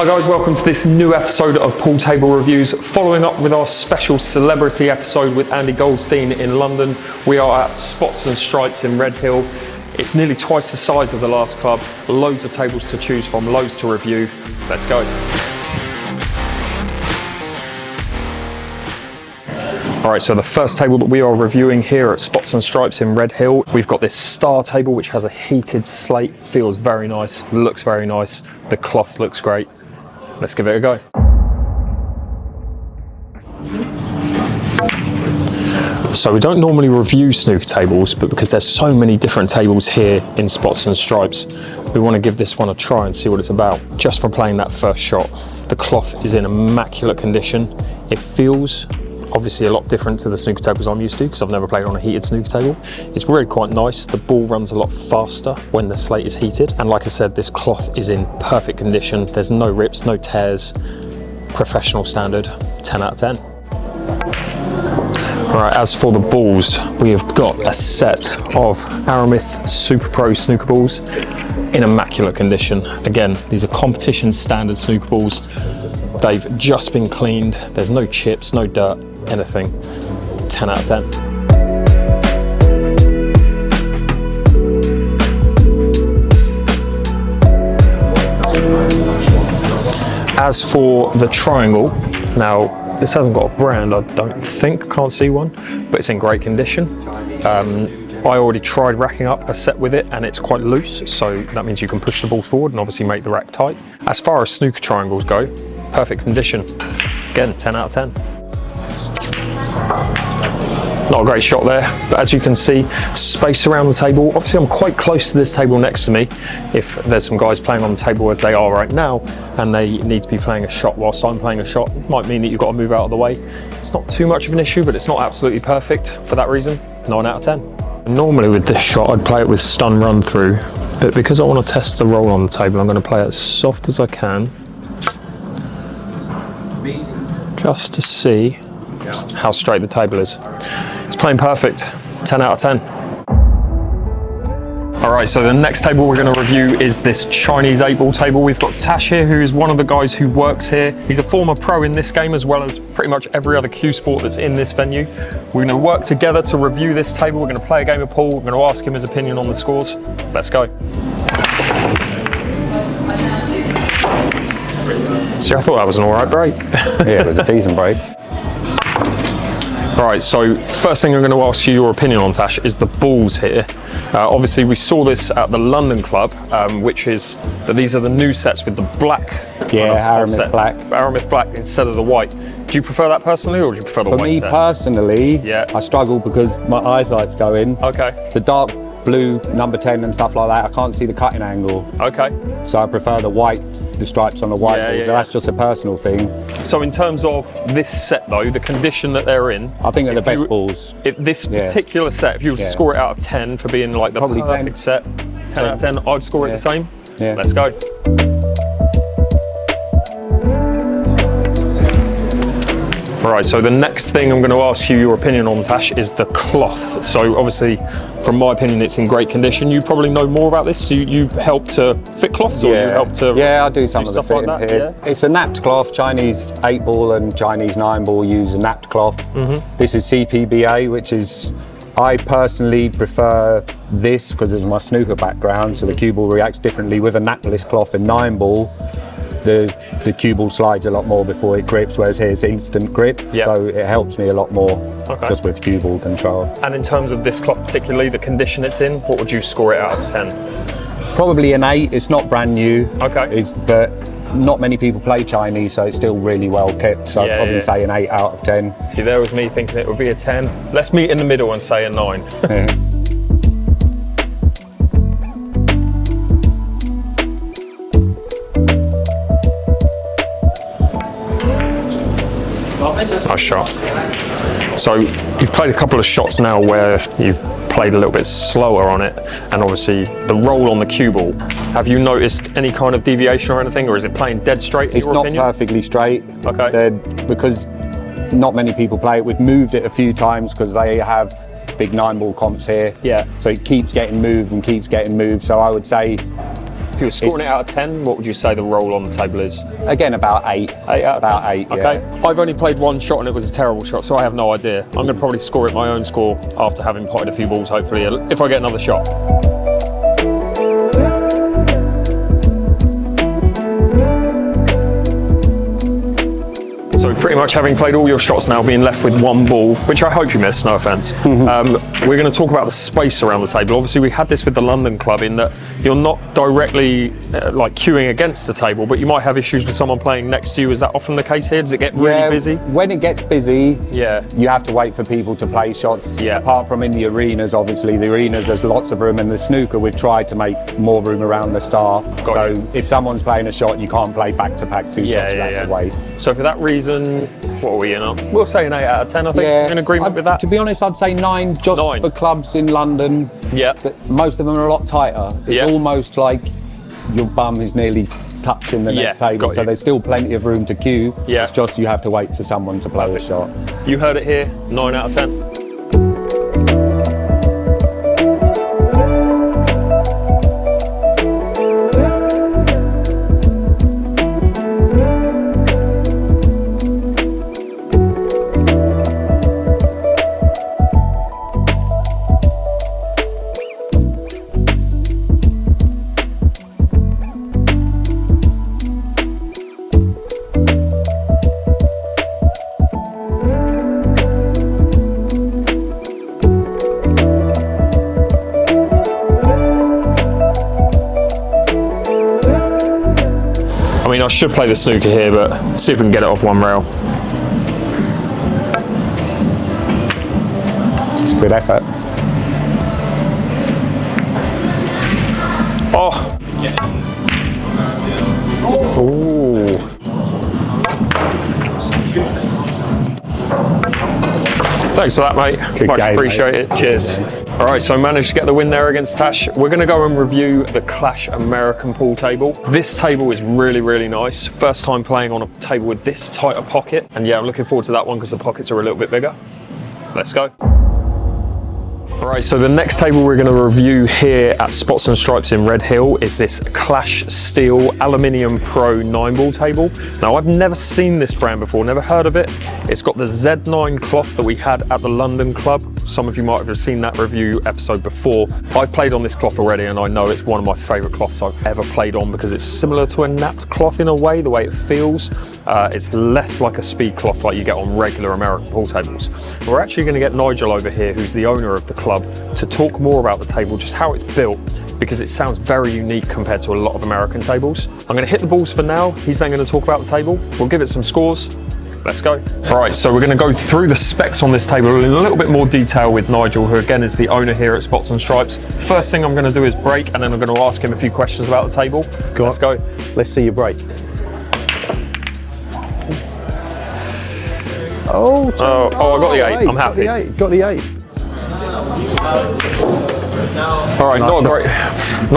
Hi guys, welcome to this new episode of Pool Table Reviews. Following up with our special celebrity episode with Andy Goldstein in London. We are at Spots and Stripes in Redhill. It's nearly twice the size of the last club. Loads of tables to choose from, loads to review. Let's go. All right, so the first table that we are reviewing here at Spots and Stripes in Redhill, we've got this star table which has a heated slate, feels very nice, looks very nice. The cloth looks great. Let's give it a go. So we don't normally review snooker tables, but because there's so many different tables here in Spots and Stripes, we want to give this one a try and see what it's about. Just from playing that first shot, the cloth is in immaculate condition. It feels obviously a lot different to the snooker tables I'm used to because I've never played on a heated snooker table. It's really quite nice. The ball runs a lot faster when the slate is heated. And like I said, this cloth is in perfect condition. There's no rips, no tears. Professional standard, 10 out of 10. All right, as for the balls, we have got a set of 𝐟𝐸𝐫𝐸 Super Pro snooker balls in immaculate condition. Again, these are competition standard snooker balls. They've just been cleaned. There's no chips, no dirt, anything. 10 out of 10. As for the triangle, now this hasn't got a brand, I don't think, can't see one, but it's in great condition. I already tried racking up a set with it and it's quite loose, so that means you can push the balls forward and obviously make the rack tight. As far as snooker triangles go, perfect condition. Again, 10 out of 10. Not a great shot there, but as you can see, space around the table. Obviously, I'm quite close to this table next to me. If there's some guys playing on the table as they are right now, and they need to be playing a shot whilst I'm playing a shot, it might mean that you've got to move out of the way. It's not too much of an issue, but it's not absolutely perfect for that reason. 9 out of 10. Normally with this shot, I'd play it with stun run through, but because I want to test the roll on the table, I'm going to play it as soft as I can, just to see how straight the table is. It's playing perfect, 10 out of 10. All right, so the next table we're going to review is this Chinese 8-ball table. We've got Tash here, who is one of the guys who works here. He's a former pro in this game as well as pretty much every other cue sport that's in this venue. We're going to work together to review this table. We're going to play a game of pool. We're going to ask him his opinion on the scores. Let's go. See, I thought that was an all right break. Yeah, it was a decent break. All right, so first thing I'm going to ask you your opinion on, Tash, is the balls here. Obviously, we saw this at the London club, which is that these are the new sets with the black. Yeah, 𝐼𝐸𝐸 black. 𝐼𝐸𝐸𝐸 black instead of the white. Do you prefer that personally, or do you prefer the white set? For me personally, yeah, I struggle because my eyesight's going. Okay. The dark blue number 10 and stuff like that, I can't see the cutting angle. Okay. So I prefer the white, the stripes on the white ball. That's just a personal thing. So in terms of this set though, the condition that they're in, I think they're the best balls. If this particular set, if you were to score it out of 10 for being like the probably perfect 10. set, 10 out of 10, I'd score it the same. Yeah. Let's go. All right, so the next thing I'm going to ask you your opinion on, Tash, is the cloth. So obviously, from my opinion, it's in great condition. You probably know more about this. You help to fit cloths, or you help to I do some of the fitting like that, here. It's a napped cloth. Chinese 8-ball and Chinese 9-ball use a napped cloth. This is CPBA, which is, I personally prefer this because of my snooker background. So the cue ball reacts differently with a napless cloth in 9-ball. The cue ball slides a lot more before it grips, whereas here it's instant grip. So it helps me a lot more just with cue ball control. And in terms of this cloth particularly, the condition it's in, what would you score it out of 10? Probably an 8. It's not brand new. Okay. But not many people play Chinese, so it's still really well kept. So I'd probably say an 8 out of 10. See, there was me thinking it would be a 10. Let's meet in the middle and say a 9. Nice shot. So you've played a couple of shots now where you've played a little bit slower on it, and obviously the roll on the cue ball. Have you noticed any kind of deviation or anything, or is it playing dead straight? It's not perfectly straight. Okay. Because not many people play it. We've moved it a few times because they have big 9-ball comps here. Yeah. So it keeps getting moved and keeps getting moved. So I would say If you were scoring it out of 10, what would you say the roll on the table is? Again, about 8. 8 out of 10? About 8, yeah. Okay. I've only played one shot and it was a terrible shot, so I have no idea. I'm going to probably score it my own score after having potted a few balls, hopefully, if I get another shot. So pretty much having played all your shots now, being left with one ball, which I hope you missed, no offence. We're going to talk about the space around the table. Obviously we had this with the London club in that you're not directly like queuing against the table, but you might have issues with someone playing next to you. Is that often the case here? Does it get really busy? When it gets busy, you have to wait for people to play shots. Apart from in the arenas, obviously, the arenas there's lots of room, and the snooker we've tried to make more room around the star. If someone's playing a shot, you can't play back-to-back 2 shots, you have to wait. So for that reason, what are we in on? We'll say an 8 out of 10, I think. In agreement with that? To be honest, I'd say 9 just for clubs in London. Most of them are a lot tighter. It's almost like your bum is nearly touching the next table, so there's still plenty of room to queue. It's just you have to wait for someone to play a shot. You heard it here, 9 out of 10. I mean, I should play the snooker here, but see if we can get it off one rail. It's a good effort. Oh! Ooh. Thanks for that, mate. Much appreciate it. Cheers. All right, so I managed to get the win there against Tash. We're going to go and review the 𝐶LASH American pool table. This table is really, really nice. First time playing on a table with this tight a pocket. And yeah, I'm looking forward to that one because the pockets are a little bit bigger. Let's go. All right, so the next table we're going to review here at Spots and Stripes in Redhill is this 𝐶LASH Steel Aluminium Pro 9-ball table. Now, I've never seen this brand before, never heard of it. It's got the Z9 cloth that we had at the London club. Some of you might have seen that review episode before. I've played on this cloth already, and I know it's one of my favourite cloths I've ever played on because it's similar to a napped cloth in a way, the way it feels. It's less like a speed cloth like you get on regular American pool tables. We're actually going to get Nigel over here, who's the owner of the club, to talk more about the table, just how it's built, because it sounds very unique compared to a lot of American tables. I'm going to hit the balls for now. He's then going to talk about the table. We'll give it some scores. Let's go. All right, so we're going to go through the specs on this table in a little bit more detail with Nigel, who again is the owner here at Spots and Stripes. First thing I'm going to do is break, and then I'm going to ask him a few questions about the table. Let's go. Let's see you break. Oh, I got the 8. I'm happy. Got the 8. All right, not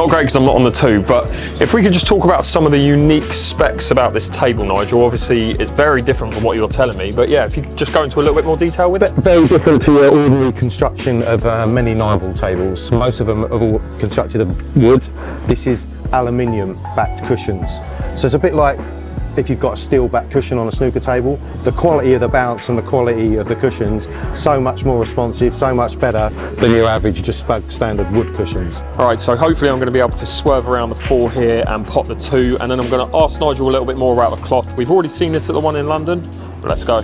great because I'm not on the 2, but if we could just talk about some of the unique specs about this table, Nigel. Obviously, it's very different from what you're telling me, but yeah, if you could just go into a little bit more detail with it. Very different to your ordinary construction of many 9-ball tables. Most of them are all constructed of wood. This is aluminium backed cushions. So it's a bit like if you've got a steel back cushion on a snooker table, the quality of the bounce and the quality of the cushions, so much more responsive, so much better than your average just standard wood cushions. All right, so hopefully I'm going to be able to swerve around the 4 here and pot the 2, and then I'm going to ask Nigel a little bit more about the cloth. We've already seen this at the one in London, but let's go.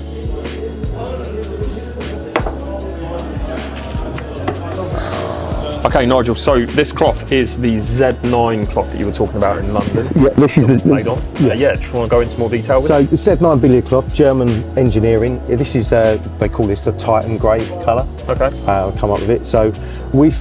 Okay, Nigel, so this cloth is the Z9 cloth that you were talking about in London. Yeah, this is the played on. Yeah, just want to go into more detail with it. So the Z9 billiard cloth, German engineering. This is, they call this the Titan grey colour. Okay. I'll come up with it. So we've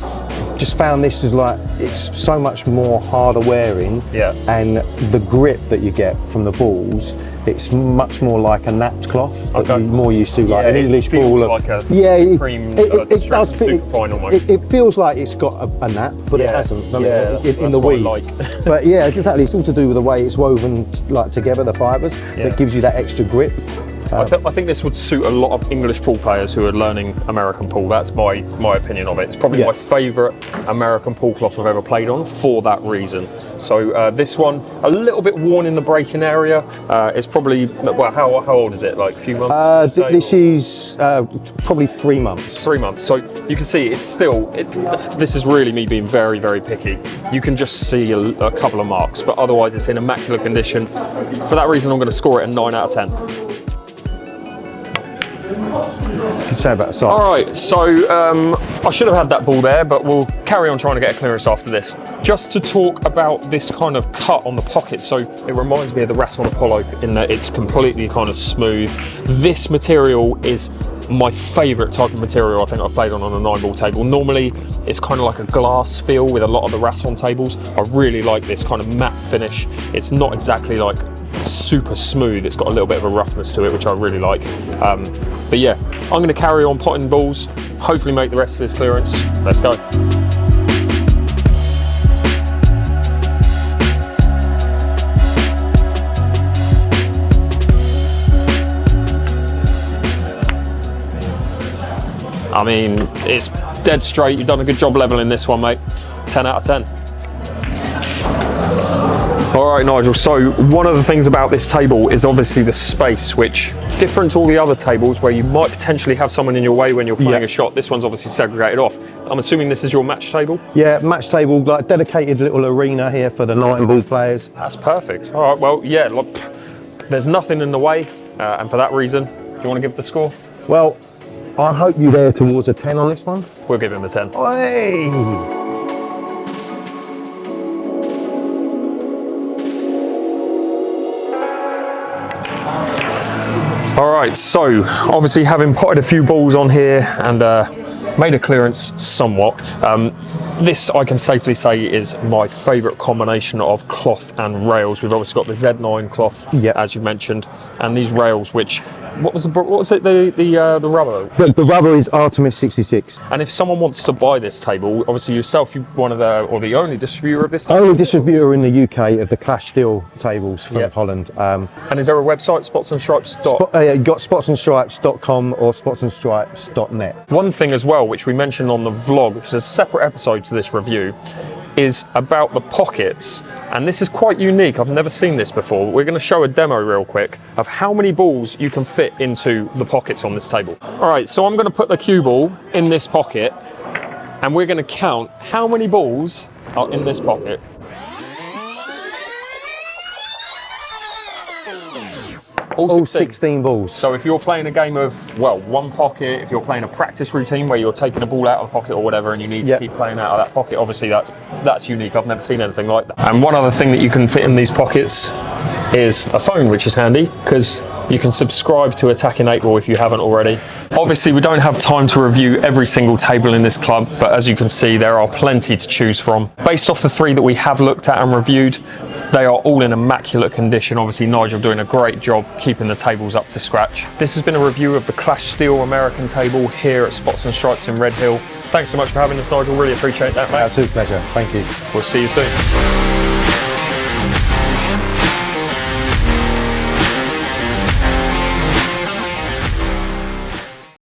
just found this is like, it's so much more harder wearing. Yeah. And the grip that you get from the balls, it's much more like a napped cloth that you're more used to, like an English ball. Like a supreme, it does super fine almost. It feels like it's got a nap, but it hasn't. That's in the weave. like. But yeah, it's exactly. It's all to do with the way it's woven like together, the fibres, that gives you that extra grip. I think this would suit a lot of English pool players who are learning American pool. That's my opinion of it. It's probably my favourite American pool cloth I've ever played on for that reason. So this one, a little bit worn in the breaking area. It's probably, well, how old is it? Like a few months? This is probably 3 months. 3 months. So you can see it's still, this is really me being very, very picky. You can just see a couple of marks, but otherwise it's in immaculate condition. For that reason, I'm going to score it a 9 out of 10. You can say about the size. All right, so I should have had that ball there, but we'll carry on trying to get a clearance after this. Just to talk about this kind of cut on the pocket, so it reminds me of the Raton Apollo in that it's completely kind of smooth. This material is my favourite type of material I think I've played on a 9-ball table. Normally it's kind of like a glass feel with a lot of the Raton tables. I really like this kind of matte finish. It's not exactly like super smooth, it's got a little bit of a roughness to it, which I really like. But yeah, I'm going to carry on potting balls, hopefully make the rest of this clearance. Let's go. I mean, it's dead straight. You've done a good job leveling this one, mate. 10 out of 10. All right, Nigel, so one of the things about this table is obviously the space, which different to all the other tables where you might potentially have someone in your way when you're playing a shot. This one's obviously segregated off. I'm assuming this is your match table? Yeah, match table, like dedicated little arena here for the 9-ball players. That's perfect. All right, well, yeah, look, there's nothing in the way, and for that reason, do you want to give the score? Well, I hope you're there towards a 10 on this one. We'll give him a 10. Hey! All right, so obviously having potted a few balls on here and made a clearance somewhat, this I can safely say is my favourite combination of cloth and rails. We've obviously got the Z9 cloth, as you mentioned, and these rails, which what was it? The rubber? The rubber is Artemis 66. And if someone wants to buy this table, obviously yourself, you're one of the only distributor of this table? Only distributor in the UK of the Clash Steel tables from Holland. And is there a website, spotsandstripes? You got spotsandstripes.com or spotsandstripes.net. One thing as well, which we mentioned on the vlog, which is a separate episode to this review, is about the pockets. And this is quite unique. I've never seen this before. We're going to show a demo real quick of how many balls you can fit into the pockets on this table. All right, so I'm going to put the cue ball in this pocket and we're going to count how many balls are in this pocket. All 16 balls. So if you're playing a game of, well, one pocket, if you're playing a practice routine where you're taking a ball out of the pocket or whatever and you need to keep playing out of that pocket, obviously that's unique. I've never seen anything like that. And one other thing that you can fit in these pockets is a phone, which is handy because you can subscribe to Attacking8Ball if you haven't already. Obviously, we don't have time to review every single table in this club, but as you can see, there are plenty to choose from. Based off the 3 that we have looked at and reviewed, they are all in immaculate condition. Obviously, Nigel doing a great job keeping the tables up to scratch. This has been a review of the Clash Steel American table here at Spots and Stripes in Redhill. Thanks so much for having us, Nigel. Really appreciate that, mate. Absolute pleasure. Thank you. We'll see you soon.